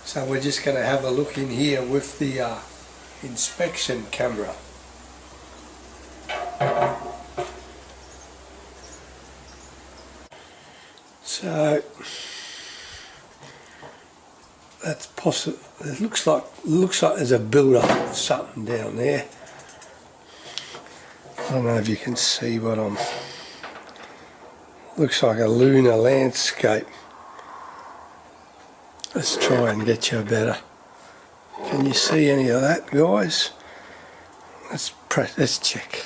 So we're just going to have a look in here with the inspection camera. So that's possible. It looks like there's a build-up of something down there. I don't know if you can see what I'm. Looks like a lunar landscape. Let's try and get you better. Can you see any of that, guys? Let's check.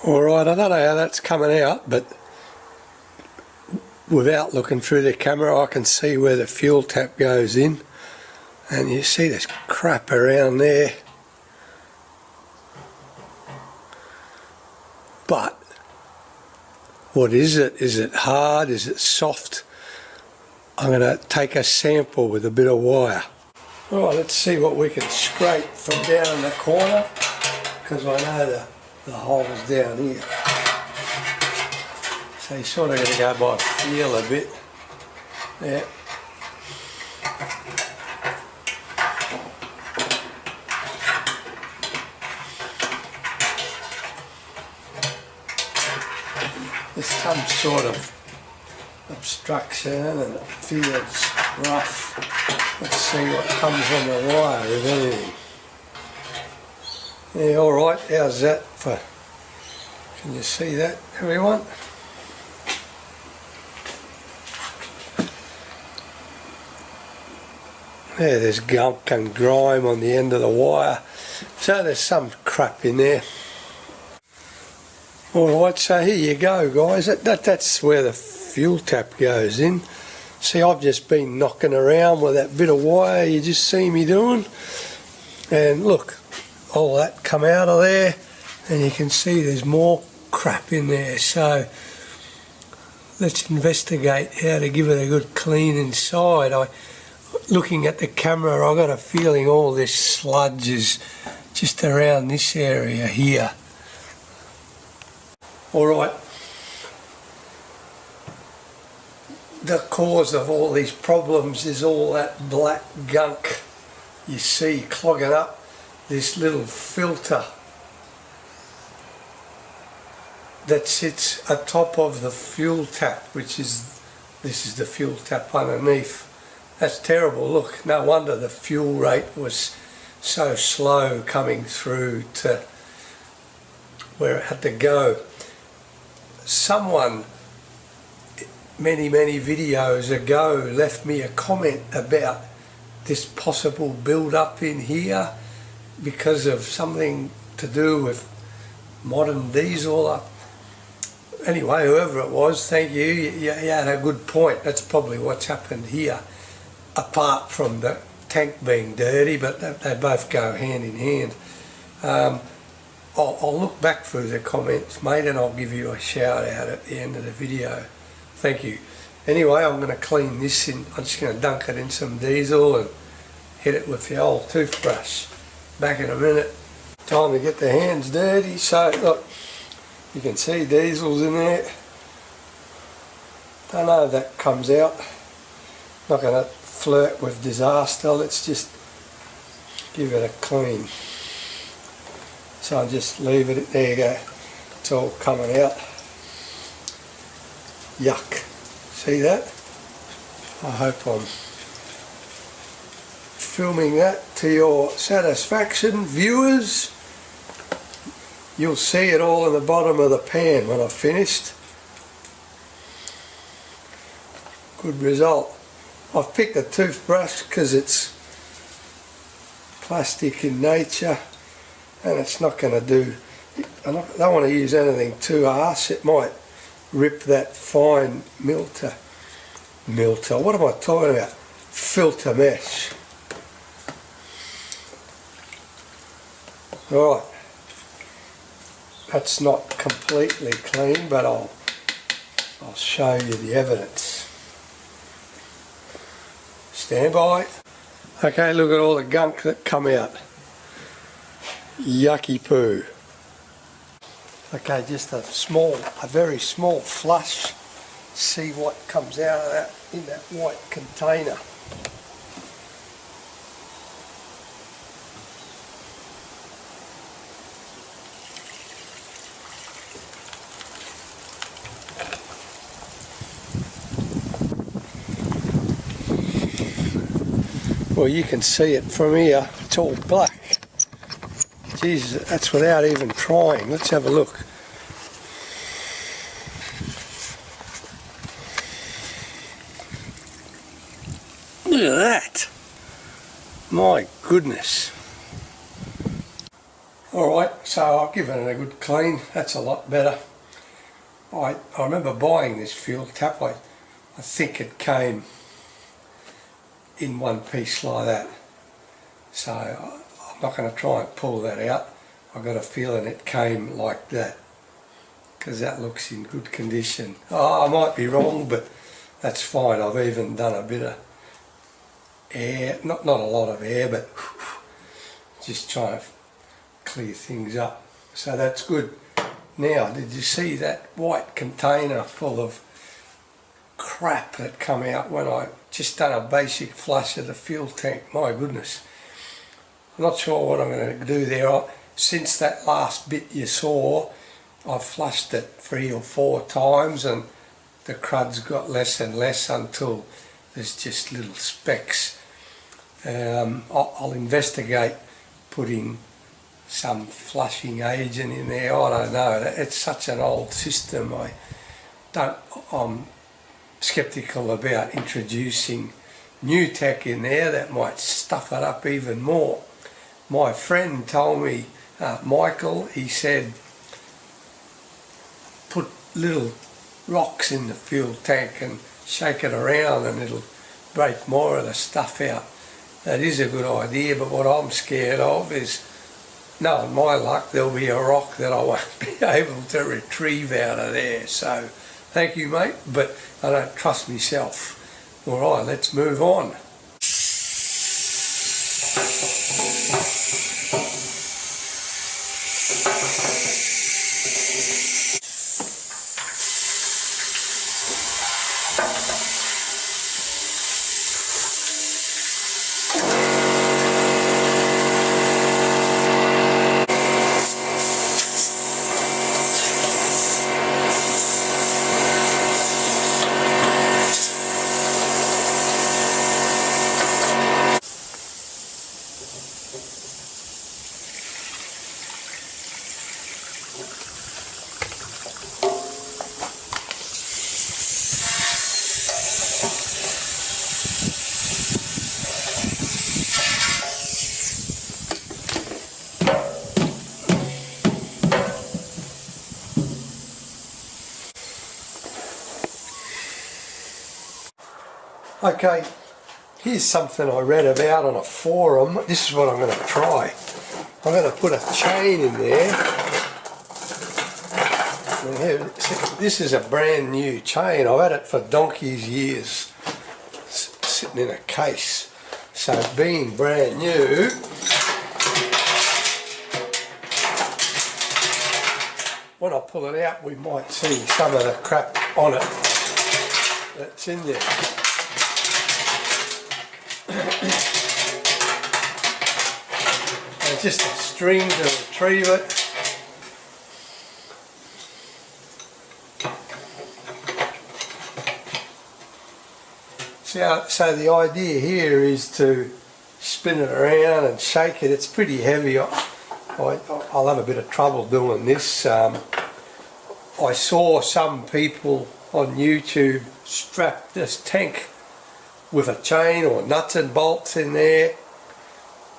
Alright, I don't know how that's coming out, but without looking through the camera I can see where the fuel tap goes in, and you see this crap around there. But what is it? Is it hard? Is it soft? I'm going to take a sample with a bit of wire. Alright, let's see what we can scrape from down in the corner, because I know the hole's down here. So you sort of got to go by feel a bit. Yeah. There's some sort of obstruction and it feels rough. Let's see what comes on the wire, if anything. Yeah, alright, how's that for? Can you see that, everyone? Yeah, there's gunk and grime on the end of the wire. So there's some crap in there. Alright, so here you go, guys. That's where the fuel tap goes in. See, I've just been knocking around with that bit of wire you just see me doing, and look, all that come out of there, and you can see there's more crap in there. So let's investigate how to give it a good clean inside. Looking at the camera, I got a feeling all this sludge is just around this area here. Alright, the cause of all these problems is all that black gunk you see clogging up this little filter that sits atop of the fuel tap, this is the fuel tap underneath. That's terrible. Look, no wonder the fuel rate was so slow coming through to where it had to go. Someone many videos ago left me a comment about this possible build-up in here because of something to do with modern diesel. Anyway, whoever it was, thank you, you had a good point. That's probably what's happened here, apart from the tank being dirty, but they both go hand in hand. I'll look back through the comments, mate, and I'll give you a shout out at the end of the video. Thank you. Anyway, I'm going to clean this in. I'm just going to dunk it in some diesel and hit it with the old toothbrush. Back in a minute. Time to get the hands dirty. So look, you can see diesel's in there. Don't know if that comes out. Not going to flirt with disaster. Let's just give it a clean. So I'll just leave it, there you go, it's all coming out. Yuck, see that? I hope I'm filming that to your satisfaction, viewers. You'll see it all in the bottom of the pan when I've finished. Good result. I've picked a toothbrush because it's plastic in nature, and it's not going to do, I don't want to use anything too harsh. It might rip that fine filter, what am I talking about? Filter mesh. Right, that's not completely clean, but I'll show you the evidence. Stand by. Okay, look at all the gunk that come out. Yucky poo. Okay, just a very small flush. See what comes out of that in that white container. Well, you can see it from here, it's all black. Jesus, that's without even trying. Let's have a look. Look at that. My goodness. Alright, so I've given it a good clean. That's a lot better. I remember buying this fuel tap. I think it came in one piece like that. So I'm not going to try and pull that out. I've got a feeling it came like that, because that looks in good condition. Oh, I might be wrong, but that's fine. I've even done a bit of air, not a lot of air, but just trying to clear things up. So that's good. Now, did you see that white container full of crap that come out when I just done a basic flush of the fuel tank? My goodness. I'm not sure what I'm going to do there. Since that last bit you saw, I've flushed it 3 or 4 times and the crud's got less and less until there's just little specks. I'll investigate putting some flushing agent in there. I don't know. It's such an old system. I'm sceptical about introducing new tech in there that might stuff it up even more. My friend told me, Michael, he said, put little rocks in the fuel tank and shake it around and it'll break more of the stuff out. That is a good idea, but what I'm scared of is, knowing my luck, there'll be a rock that I won't be able to retrieve out of there. So, thank you, mate, but I don't trust myself. Alright, let's move on. Okay, here's something I read about on a forum. This is what I'm going to try. I'm going to put a chain in there. And here, this is a brand new chain. I've had it for donkey's years, sitting in a case. So being brand new, when I pull it out, we might see some of the crap on it that's in there. And just a string to retrieve it. So the idea here is to spin it around and shake it. It's pretty heavy. I'll have a bit of trouble doing this. I saw some people on YouTube strap this tank with a chain or nuts and bolts in there,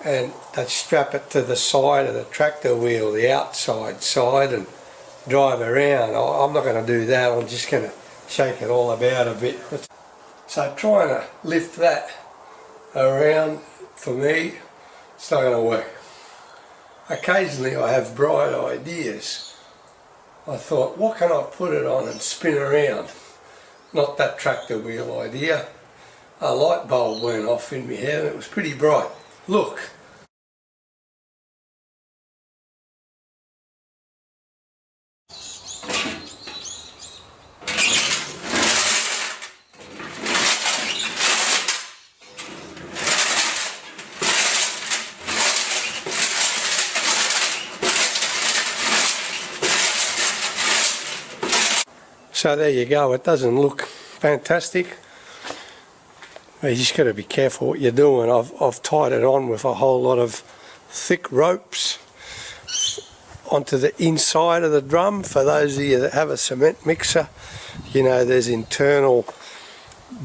and they'd strap it to the side of the tractor wheel, the outside side, and drive around. I'm not going to do that. I'm just going to shake it all about a bit. So trying to lift that around, for me, it's not going to work. Occasionally I have bright ideas. I thought, what can I put it on and spin around? Not that tractor wheel idea. A light bulb went off in my head and it was pretty bright. Look. So there you go. It doesn't look fantastic. You just got to be careful what you're doing. I've tied it on with a whole lot of thick ropes onto the inside of the drum. For those of you that have a cement mixer, you know there's internal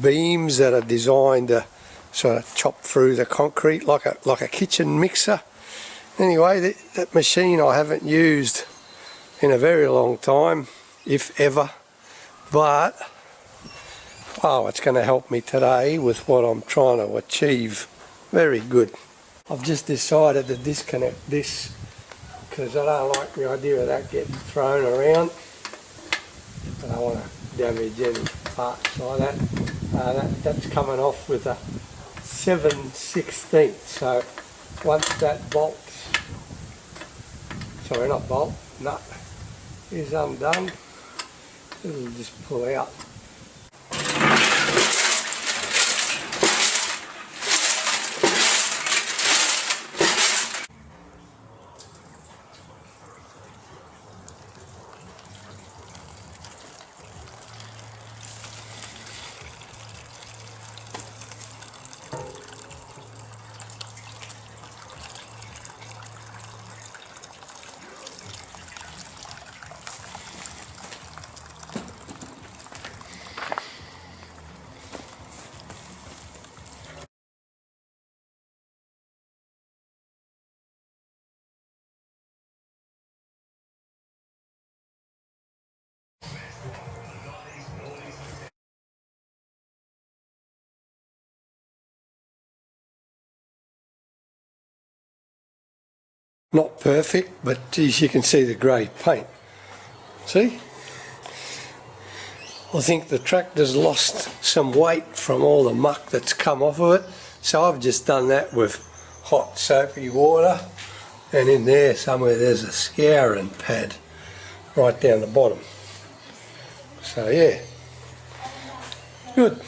beams that are designed to sort of chop through the concrete like a kitchen mixer. Anyway, that machine I haven't used in a very long time, if ever, but oh, it's going to help me today with what I'm trying to achieve. Very good. I've just decided to disconnect this because I don't like the idea of that getting thrown around. I don't want to damage any parts like that. That's coming off with a 7/16. So once that bolts, sorry, not bolt, nut is undone, it'll just pull out. Not perfect, but geez, you can see the grey paint. See? I think the tractor's lost some weight from all the muck that's come off of it, so I've just done that with hot soapy water, and in there somewhere there's a scouring pad right down the bottom. So yeah, good.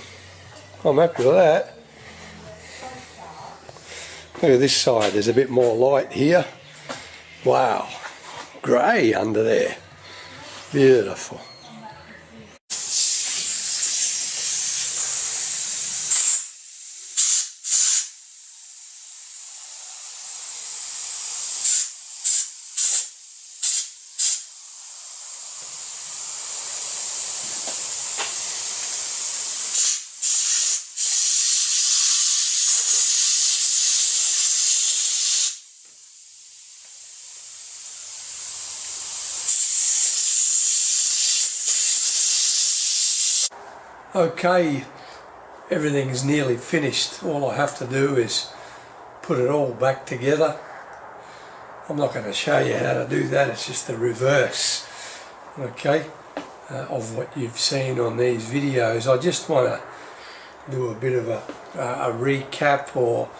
I'm happy with that. Look at this side, there's a bit more light here. Wow, grey under there, beautiful. Okay, everything's nearly finished. All I have to do is put it all back together. I'm not going to show you how to do that, it's just the reverse, okay, of what you've seen on these videos. I just want to do a bit of a recap, or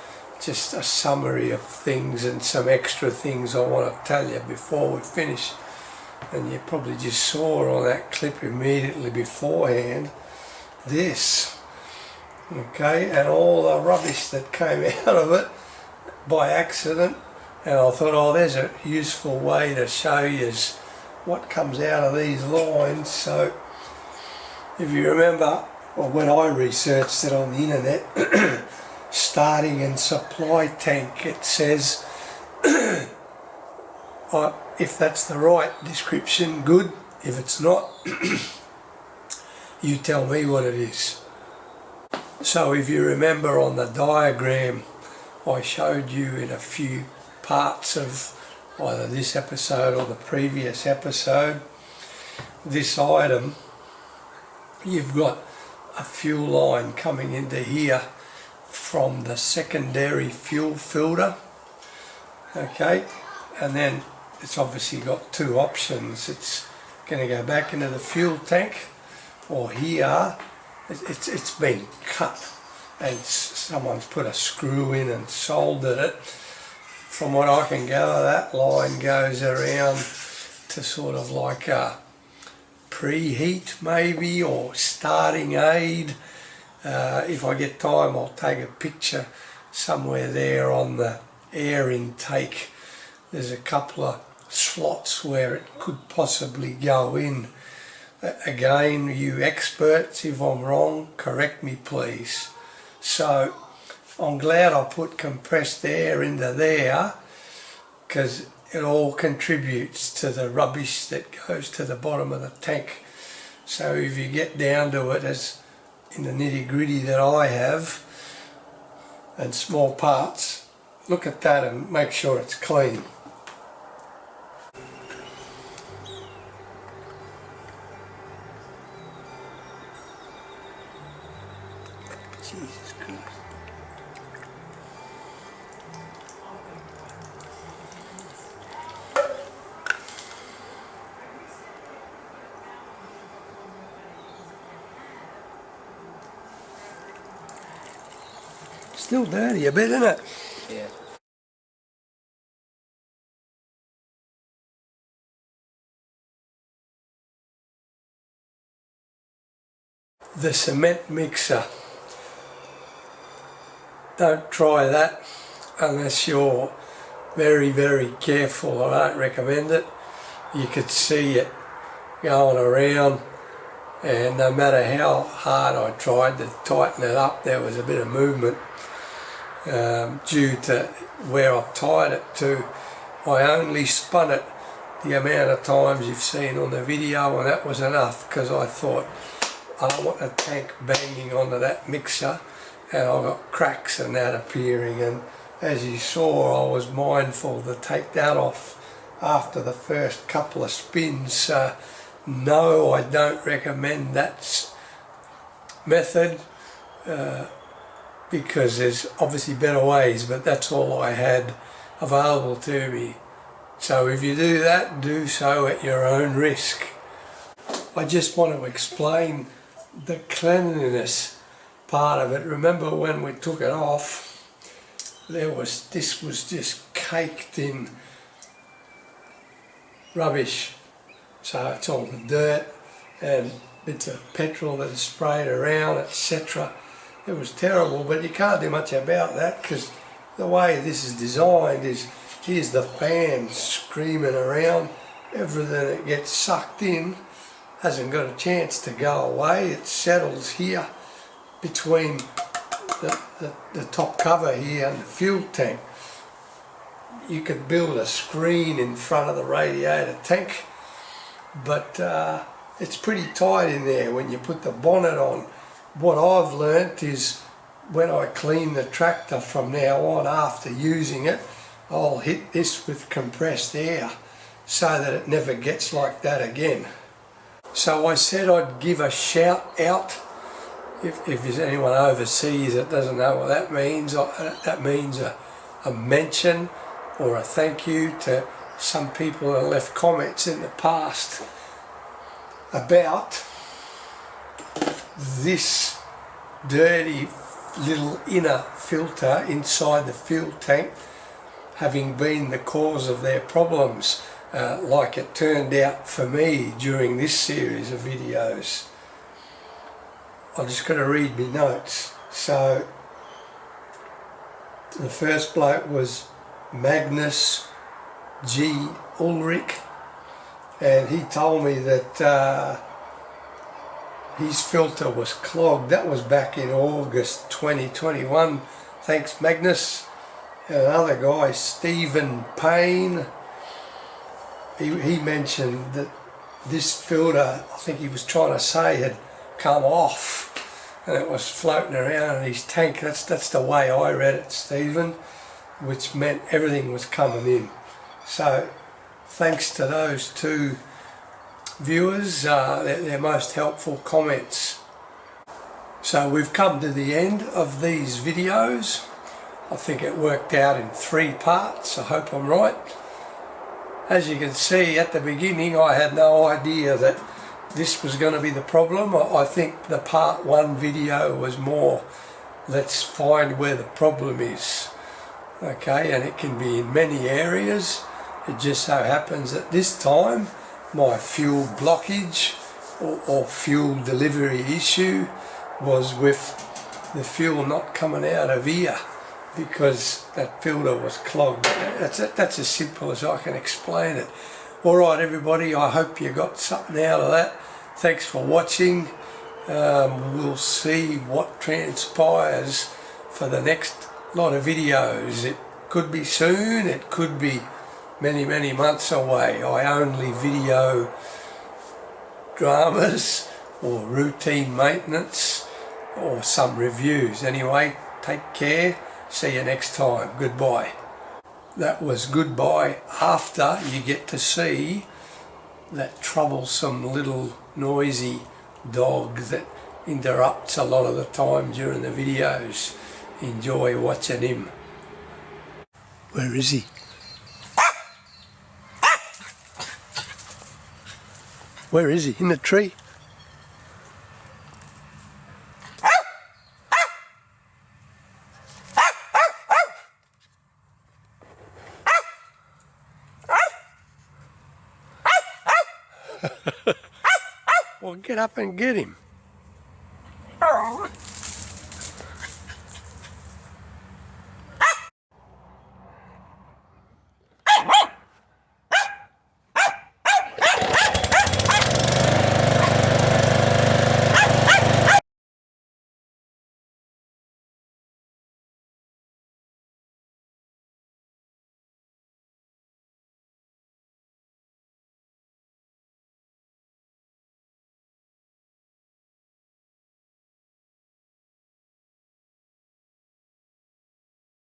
just a summary of things and some extra things I want to tell you before we finish. And you probably just saw on that clip immediately beforehand this, okay, and all the rubbish that came out of it by accident. And I thought, oh, there's a useful way to show you what comes out of these lines. So if you remember, well, when I researched it on the internet, starting and supply tank, it says if that's the right description, good. If it's not, you tell me what it is. So if you remember on the diagram I showed you in a few parts of either this episode or the previous episode, this item, you've got a fuel line coming into here from the secondary fuel filter, okay, and then it's obviously got two options. It's going to go back into the fuel tank, or here it's been cut and someone's put a screw in and soldered it. From what I can gather, that line goes around to sort of like a preheat maybe, or starting aid. If I get time, I'll take a picture somewhere there on the air intake. There's a couple of slots where it could possibly go in. Again, you experts, if I'm wrong, correct me please. So I'm glad I put compressed air into there, because it all contributes to the rubbish that goes to the bottom of the tank. So if you get down to it, as in the nitty gritty that I have, and small parts, look at that and make sure it's clean. Jesus Christ. Still dirty a bit, isn't it? Yeah. The cement mixer. Don't try that unless you're very, very careful. I don't recommend it. You could see it going around, and no matter how hard I tried to tighten it up, there was a bit of movement due to where I've tied it to. I only spun it the amount of times you've seen on the video, and that was enough, because I thought I don't want the tank banging onto that mixer and I got cracks and that appearing. And as you saw, I was mindful to take that off after the first couple of spins. No, I don't recommend that method because there's obviously better ways, but that's all I had available to me. So if you do that, do so at your own risk. I just want to explain the cleanliness part of it. Remember when we took it off, this was just caked in rubbish. So it's all the dirt and bits of petrol that is sprayed around, etc. It was terrible, but you can't do much about that, because the way this is designed is, here's the fan screaming around, everything that gets sucked in hasn't got a chance to go away. It settles here between the top cover here and the fuel tank. You could build a screen in front of the radiator tank, but it's pretty tight in there when you put the bonnet on. What I've learnt is when I clean the tractor from now on after using it, I'll hit this with compressed air so that it never gets like that again. So I said I'd give a shout out. If there's anyone overseas that doesn't know what that means a mention or a thank you to some people that left comments in the past about this dirty little inner filter inside the fuel tank having been the cause of their problems, like it turned out for me during this series of videos. I'm just going to read my notes. So the first bloke was Magnus G. Ulrich, and he told me that his filter was clogged. That was back in August 2021. Thanks, Magnus. And another guy, Stephen Payne, he mentioned that this filter, I think he was trying to say, had come off and it was floating around in his tank. That's the way I read it, Stephen, which meant everything was coming in. So thanks to those two viewers, their most helpful comments. So we've come to the end of these videos. I think it worked out in 3 parts. I hope I'm right. As you can see, at the beginning I had no idea that this was going to be the problem. I think the part 1 video was more, let's find where the problem is. Okay, and it can be in many areas. It just so happens that this time my fuel blockage or fuel delivery issue was with the fuel not coming out of here, because that filter was clogged. That's as simple as I can explain it. Alright everybody, I hope you got something out of that. Thanks for watching, We'll see what transpires for the next lot of videos. It could be soon, it could be many, many months away. I only video dramas or routine maintenance or some reviews. Anyway, take care. See you next time. Goodbye. That was goodbye after you get to see that troublesome little noisy dog that interrupts a lot of the time during the videos. Enjoy watching him. Where is he? Where is he? In the tree? Well, get up and get him.